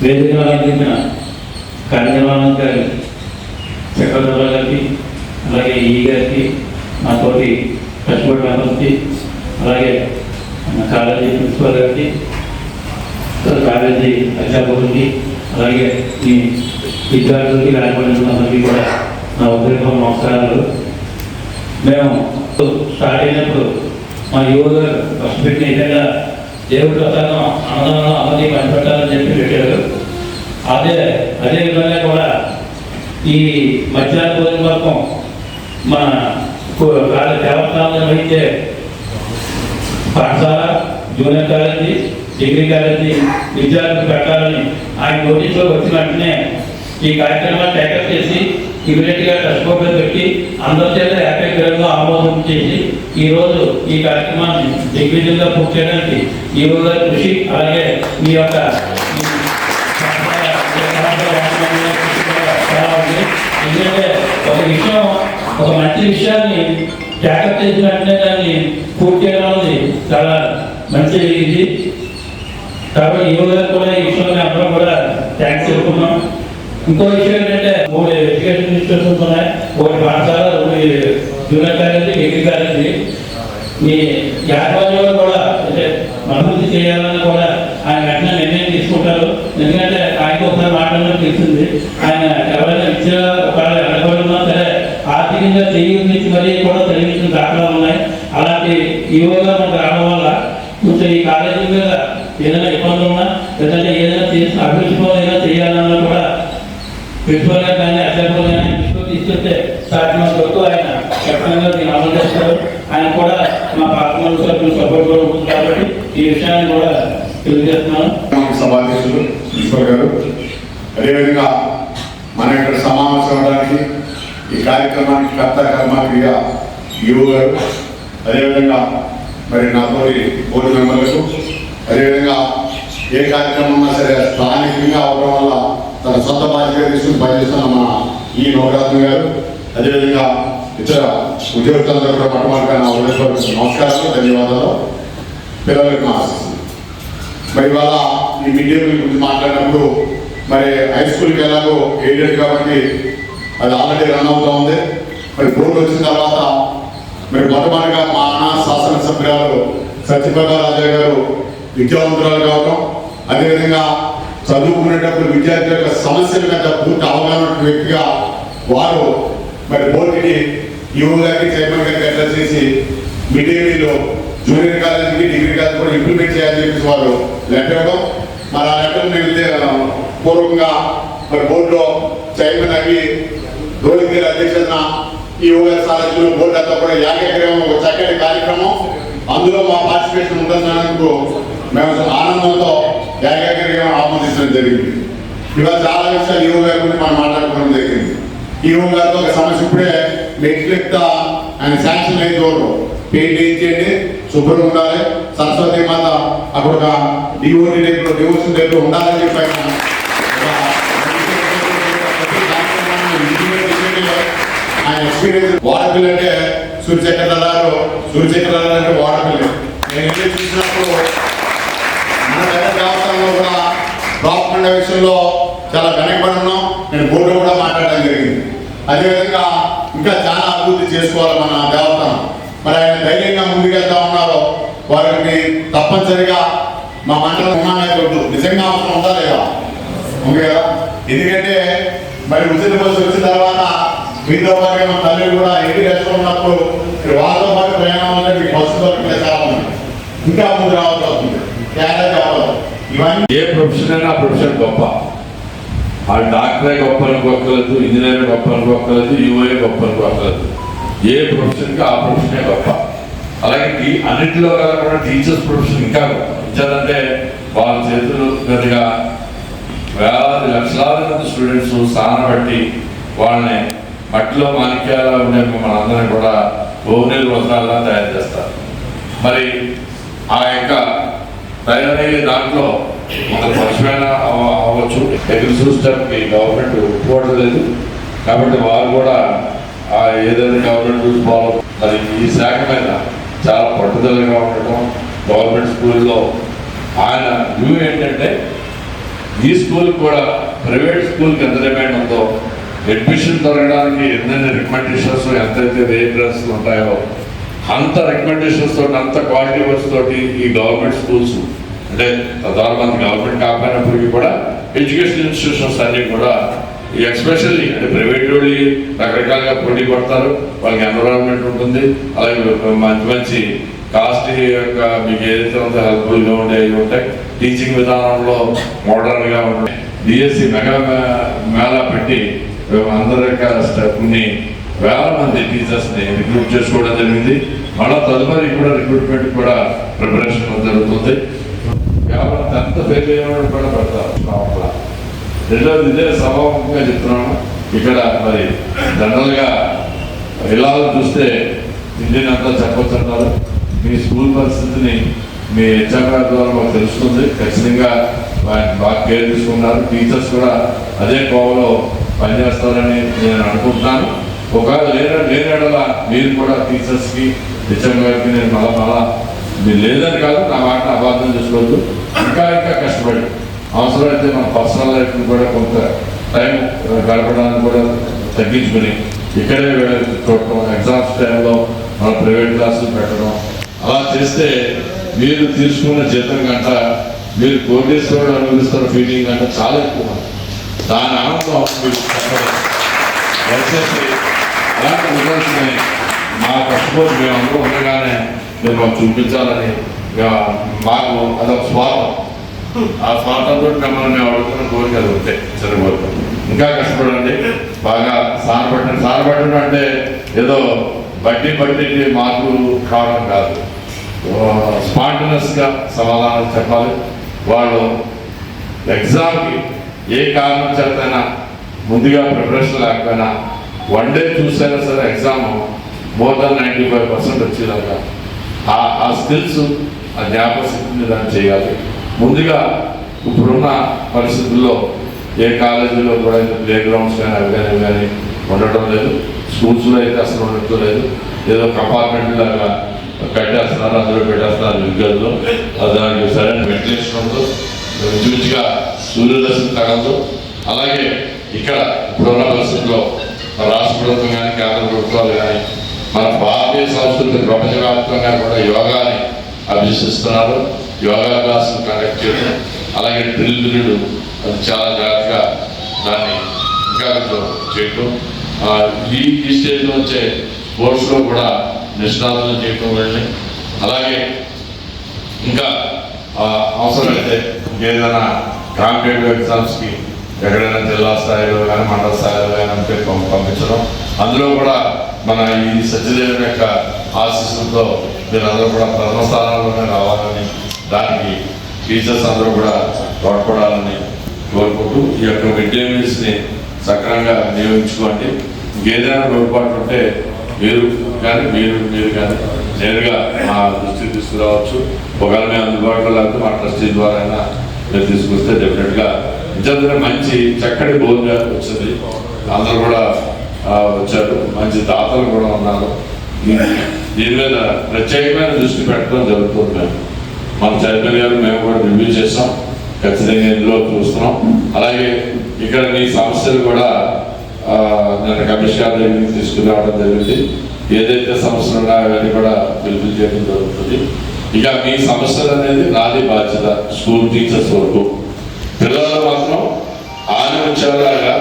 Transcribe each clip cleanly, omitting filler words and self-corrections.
వేదికగా అందించిన కార్యక్రమాల గారి సెక్రటరీ గారికి, అలాగే ఈ గారికి, మా తోటి కష్టపడి మెంబర్స్కి, అలాగే కాలేజీ ప్రిన్సిపల్ గారికి, కాలేజీ అధ్యాపకులకి, అలాగే ఈ విద్యార్థులకి, రాజమండ్రి కూడా నా ఉద్యోగం నమస్కారాలు. మేము స్టార్ట్ అయినప్పుడు మా యువ గారు ఫస్ట్ పెట్టిన ఏదైనా దేవుడి ప్రకారం అన్నదానం అందరినీ పనిపెట్టాలని చెప్పి పెట్టారు. అదే విధంగా కూడా ఈ మధ్యాహ్న భోజన పథకం మన దేవస్థానం నిర్వహించే పాఠశాల, జూనియర్ కాలేజీ, డిగ్రీ కాలేజీ విద్యార్థులు పెట్టాలని ఆయన నోటీసులో వచ్చిన వెంటనే ఈ కార్యక్రమాన్ని టేకప్ చేసి ఇమీడియట్గా టెస్ట్కోపర్ పెట్టి అందరి చేత ఏకగ్రీవంగా ఆమోదం చేసి ఈరోజు ఈ కార్యక్రమాన్ని దిగ్విజయంగా పూర్తి చేయడానికి ఈ రోజు కృషి, అలాగే మీ యొక్క ఎందుకంటే ఒక మంచి విషయాన్ని టేకప్ చేసిన వెంటనే దాన్ని పూర్తి చేయడం అనేది చాలా మంచి ఇది. కాబట్టి ఈ రోజు కూడా ఈ విషయంలో అందరం కూడా థ్యాంక్స్ చెప్పుకున్నాం. ఇంకో విషయం ఏంటంటే 3 ఎడ్యుకేషన్ ఇన్స్టిట్యూషన్స్ ఉన్నాయి. ఒకటి పాఠశాల, ఒకటి జూనియర్ కాలేజీ, డిగ్రీ కాలేజీ. మీ యాజమాన్యంలో కూడా అంటే అభివృద్ధి చేయాలని కూడా ఆయన వెంటనే నిర్ణయం తీసుకుంటారు. ఎందుకంటే ఆయనకు ఒకసారి మాట్లాడడం తెలిసింది. ఆయన ఎవరైనా విద్య ఒకవేళ వెనకబడినా సరే ఆర్థికంగా తెలియనిచ్చి మరీ కూడా తెలియని దాఖలాలు ఉన్నాయి. అలాంటి ఈవోగా మనకు రావడం వల్ల కొంచెం ఈ కాలేజీ మీద ఏదైనా ఇబ్బంది ఉన్నా, లేదంటే ఏదైనా చేసిన అభివృద్ధిలో ఏదైనా చేయాలన్నా కూడా ప్రిన్సిపల్ గారు కానీ అధ్యాపకులు కానీ దృష్టిలో తీసుకొస్తే సాధ్యమైన వరకు ఆయన ఖచ్చితంగా దీన్ని అమలు చేస్తారు. ఆయన కూడా మా పార్లమెంట్ సభ్యులు సపోర్ట్ కూడా ఉంటుంది. కాబట్టి ఈ విషయాన్ని కూడా తెలియజేస్తున్నాను. సభాధ్యక్షులు ప్రిన్సిపల్ గారు, అదేవిధంగా మన ఇక్కడ సమావేశం అవడానికి ఈ కార్యక్రమానికి కర్త కర్మక్రియ యువ గారు, అదేవిధంగా మరి నాతో బోర్డు మెంబర్లకు, అదేవిధంగా ఏ కార్యక్రమం ఉన్నా సరే స్థానికంగా అవడం వల్ల తన సొంత బాధ్యత తీసుకుని పనిచేస్తున్న మన ఈ నవరత్న గారు, అదేవిధంగా ఇతర ఉద్యోగులందరూ కూడా పట్టమార్గా నా ఉదయపూర్వక నమస్కారాలు, ధన్యవాదాలు. పిల్లలకు నా ఆశిస్తుంది. మరి ఇవాళ ఈ మిడ్ డే మీల్ గురించి మాట్లాడినప్పుడు మరి హై స్కూల్కి ఎలాగో ఎయిడెడ్ కాబట్టి అది ఆల్రెడీ రన్ అవుతూ ఉంది. మరి బోర్డు వచ్చిన తర్వాత మరి మొట్టమొదటిగా మా అన్న శాసనసభ్యురాలు సత్యప్రభ రాజా గారు విద్యావంతురాలు కావడం, అదేవిధంగా చదువుకునేటప్పుడు విద్యార్థుల యొక్క సమస్యల మీద పూర్తి అవగాహన వ్యక్తిగా వారు మరి బోర్డుకి యువ గారికి, చైర్మన్ గారికి అడ్రస్ చేసి మిడ్ డే మీల్ జూనియర్ కాలేజీకి, డిగ్రీ కాలేజీ కూడా ఇంప్లిమెంట్ చేయాలని చెప్పేసి వారు లెటర్ ఇవ్వడం. మరి ఆ లెటర్ నేను పూర్వకంగా మరి బోర్డులో చైర్మన్ అవి రోహిత్ అధ్యక్షతన ఈ యువ గారి సారథ్యంలో బోర్డు అంతా కూడా ఏకగ్రీవం ఒక చక్కటి కార్యక్రమం. అందులో మా పార్టిసిపేషన్ ఉంటున్నందుకు మేము ఆనందంతో ఏకగ్రీవం ఆమోదించడం జరిగింది. ఇవాళ చాలా విషయాలు యువ గారి గురించి మనం మాట్లాడుకోవడం జరిగింది. ఈ యువ గారితో ఒక సమస్య ఇప్పుడే మెట్లెక్తా ఆయన శాంక్షన్ అయితే చూడరు, పెయింట్ వేయించేయండి, శుభ్రం ఉండాలి, సరస్వతి మాత అక్కడ ఒక డివోషన్ దగ్గర ఉండాలని చెప్పి ఆయన ఎక్స్పీరియన్స్. వాడపిల్లి అంటే సూర్యచక్ర అంటే వాడపిల్లి. నేను ఏం చూసినప్పుడు మన దగ్గర దేవస్థానంలో కూడా గవర్నమెంట్ విషయంలో చాలా వెనకబడి ఉన్నాం. నేను బోర్డు కూడా మాట్లాడడం జరిగింది. అదేవిధంగా ఇంకా చాలా అభివృద్ధి చేసుకోవాలి మన దేవస్థానం. మరి ఆయన ధైర్యంగా ముందుకెళ్తా ఉన్నారో వారికి తప్పనిసరిగా మా మండలం ఉన్నాయొద్దు నిజంగా అవసరం ఉందా లేదా? ఉంది కదా. ఎందుకంటే మరి ఉచిత బస్సు వచ్చిన తర్వాత మీతో పాటు మన తల్లి కూడా ఎన్ని రెస్ట్ ఉన్నప్పుడు వాళ్ళతో పాటు ప్రయాణం అనేది బస్సు దొరకలేదు చాలా ఉంది. ఇంకా ముందు రావాల్సి వస్తుంది, తేడా కావాలి. ఇవన్నీ ఏ ప్రొఫెషన్ అయినా ఆ ప్రొఫెషన్ గొప్ప. ఆ డాక్టరే గొప్ప అనుకోక్కర్లేదు, ఇంజనీర్ గొప్ప అనుకోక్కర్లేదు, యూఏ గొప్ప అనుకోక్కర్లేదు. ఏ ప్రొఫెషన్కి ఆ ప్రొఫెషనే గొప్ప. అలాగే అన్నింటిలో కూడా టీచర్స్ ప్రొఫెషన్ ఇంకా గొప్ప. ఇచ్చారంటే వాళ్ళ చేతులు గదిగా వేలాది లక్షలాది మంది స్టూడెంట్స్ సానబట్టి వాళ్ళని మట్టిలో మాణిక్యాల ఉండే మనందరినీ కూడా భోగినీరు వస్త్రాలుగా తయారు చేస్తారు. మరి ఆ యొక్క తయారయ్యే దాంట్లో ఒక పశువైన అవ్వచ్చు, అగ్రికల్చర్ స్టాఫ్కి గవర్నమెంట్ ఒప్పుకోవట్లేదు. కాబట్టి వారు కూడా ఆ ఏదైనా గవర్నమెంట్ రూల్స్ ఫాలో మరి ఈ శాఖ మీద చాలా పట్టుదలగా ఉండటం. గవర్నమెంట్ స్కూల్లో ఆయన వ్యూ ఏంటంటే ఈ స్కూల్ కూడా ప్రైవేట్ స్కూల్కి ఎంత డిమాండ్ ఉందో, అడ్మిషన్ దొరకడానికి ఎన్నెన్ని రికమెండేషన్స్ ఎంతైతే రేట్స్ ఉంటాయో అంత రికమెండేషన్స్ తోటి, అంత క్వాలిటీ వర్క్స్ తోటి ఈ గవర్నమెంట్ స్కూల్స్ అంటే ప్రధాన మంది గవర్నమెంట్ కాకపోయినప్పటికీ కూడా ఎడ్యుకేషన్ ఇన్స్టిట్యూషన్స్ అన్నీ కూడా ఎస్పెషల్లీ అంటే ప్రైవేట్ వాళ్ళు రకరకాలుగా పోటీ పడతారు, వాళ్ళకి ఎన్విరాన్మెంట్ ఉంటుంది, అలాగే మంచి మంచి కాస్ట్ యొక్క మీకు ఏదైతే ఉందో హెల్ప్ఫుల్గా ఉండేవి ఉంటాయి, టీచింగ్ విధానంలో మోడర్న్గా ఉంటాయి. డిఎస్సి మెగా మేళా పెట్టి అందరి కొన్ని వేల మంది టీచర్స్ని రిక్రూట్ చేసుకోవడం జరిగింది. మళ్ళీ తదుపరి కూడా రిక్రూట్మెంట్ కూడా ప్రిపరేషన్ జరుగుతుంది. కేవలం 10th ఫెయిల్ అయిన కూడా పడతారు. రెండవది ఇదే సభాముఖంగా చెప్తున్నాను, ఇక్కడ మరి జనరల్గా ఇలా చూస్తే ఇండియన్ అంతా చెప్పొచ్చు అంటారు. మీ స్కూల్ పరిస్థితిని మీ హెచ్ఆర్ ద్వారా మాకు తెలుస్తుంది. ఖచ్చితంగా బాగా కేర్ తీసుకున్నారు. టీచర్స్ కూడా అదే కోవలో పనిచేస్తారని నేను అనుకుంటున్నాను. ఒకవేళ లేనడలా మీరు కూడా టీచర్స్కి హెచ్ఎం గారికి నేను మళ్ళా మీరు లేదని కాదు, నా వాటిని అబార్థం చేసుకోవద్దు. ఇంకా కష్టపడి అవసరమైతే మన పర్సనల్ లైఫ్ని కూడా కొంత టైం గడపడానికి కూడా తగ్గించుకుని ఇక్కడే చూడటం, ఎగ్జామ్స్ టైంలో మన ప్రైవేట్ క్లాసులు పెట్టడం, అలా చేస్తే మీరు తీసుకున్న జీతం కంట మీరు కోటేశ్వరుడు అనుభవిస్తున్న ఫీలింగ్ కంటే చాలా ఎక్కువ. దాని ఆనందం మీరు దయచేసి అలాంటి రిజల్ట్స్ని మా కష్టపోయి మేము అందరూ ఉండగానే మీరు మాకు చూపించాలని మాకు అదొక స్వార్థం. ఆ స్వార్థంతో మిమ్మల్ని మేము అడుగుతున్న కోరికలు ఉంటాయి. సరిపోతాం ఇంకా కష్టపడండి, బాగా సానపట్టడం అంటే ఏదో బట్టి మార్కులు కావడం కాదు, స్పాంటనస్గా సమాధానం చెప్పాలి. వాళ్ళు ఎగ్జామ్కి ఏ కారణం చేతైనా ముందుగా ప్రిపరేషన్ లేకపోయినా వన్ డే చూసైనా సరే ఎగ్జామ్ మోర్ దాన్ 95% వచ్చేలాగా ఆ స్కిల్స్, ఆ జ్ఞాపకశక్తిని దాన్ని చేయాలి. ముందుగా ఇప్పుడున్న పరిస్థితుల్లో ఏ కాలేజీలో కూడా ప్లే గ్రౌండ్స్ కానీ ఉండటం లేదు. స్కూల్స్లో అయితే అసలు ఉండటం లేదు. ఏదో కంపార్ట్మెంట్ లాగా కట్టేస్తున్నారు, అందులో పెట్టేస్తున్నారు విద్యార్థులు. దానికి సరైన వెంటిలేషన్ ఉండదు, మంచిగా సూర్యదర్శనం తగలదు. అలాగే ఇక్కడ ఇప్పుడున్న పరిస్థితుల్లో రాష్ట్ర ప్రభుత్వం కానీ కేంద్ర ప్రభుత్వాలు కానీ మన భారతీయ సంస్కృతి ప్రపంచవ్యాప్తంగా కూడా యోగాని అభ్యసిస్తున్నారు. యోగా క్లాసులు కండక్ట్ చేయడం, అలాగే డ్రిల్ పీరియడ్ అది చాలా జాగ్రత్తగా దాన్ని ఇంకా చేయటం, ఈ స్టేజ్ నుంచే స్పోర్ట్స్లో కూడా నిష్ణాతులు చేయటం వెళ్ళి, అలాగే ఇంకా అవసరమైతే ఏదైనా కాంపిటేటివ్ ఎగ్జామ్స్కి ఎక్కడైనా జిల్లా స్థాయిలో కానీ మండల స్థాయిలో కానీ పంపించడం, అందులో కూడా మన ఈ సత్యదేవుని యొక్క ఆశీస్సులతో మీరందరూ కూడా ప్రథమ స్థానంలోనే రావాలని, దానికి టీచర్స్ అందరూ కూడా తోడ్పడాలని కోరుకుంటూ ఈ యొక్క మిడ్ డే మీల్స్ని సక్రమంగా వినియోగించుకోండి. ఇంకేదైనా లోటుపాటు ఉంటే మీరు కానీ నేరుగా మా దృష్టికి తీసుకురావచ్చు. ఒకవేళ మేము అందుబాటులో లేకపోతే మా ట్రస్టీ ద్వారా అయినా మీరు తీసుకొస్తే డెఫినెట్గా నిజంగా మంచి చక్కటి భోజనం వచ్చింది. అందరూ కూడా వచ్చారు, మంచి దాతలు కూడా ఉన్నారు. దీని మీద ప్రత్యేకమైన దృష్టి పెట్టడం జరుగుతుంది. మేము మన చైర్మన్ గారు మేము కూడా రివ్యూ చేస్తాం, ఖచ్చితంగా ఇందులో చూస్తున్నాం. అలాగే ఇక్కడ మీ సమస్యలు కూడా నేను కమిషనర్ దగ్గరికి తీసుకురావడం జరిగింది. ఏదైతే సమస్యలు ఉన్నాయో అవన్నీ కూడా పిలుపు చేయడం జరుగుతుంది. ఇక మీ సమస్యలు అనేది నాది బాధ్యత, స్కూల్ టీచర్స్ వరకు. పిల్లలు మాత్రం ఆనిముత్యాలుగా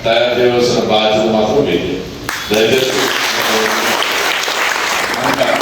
తయారు చేయవలసిన బాధ్యత మాత్రం మీది. దయచేసి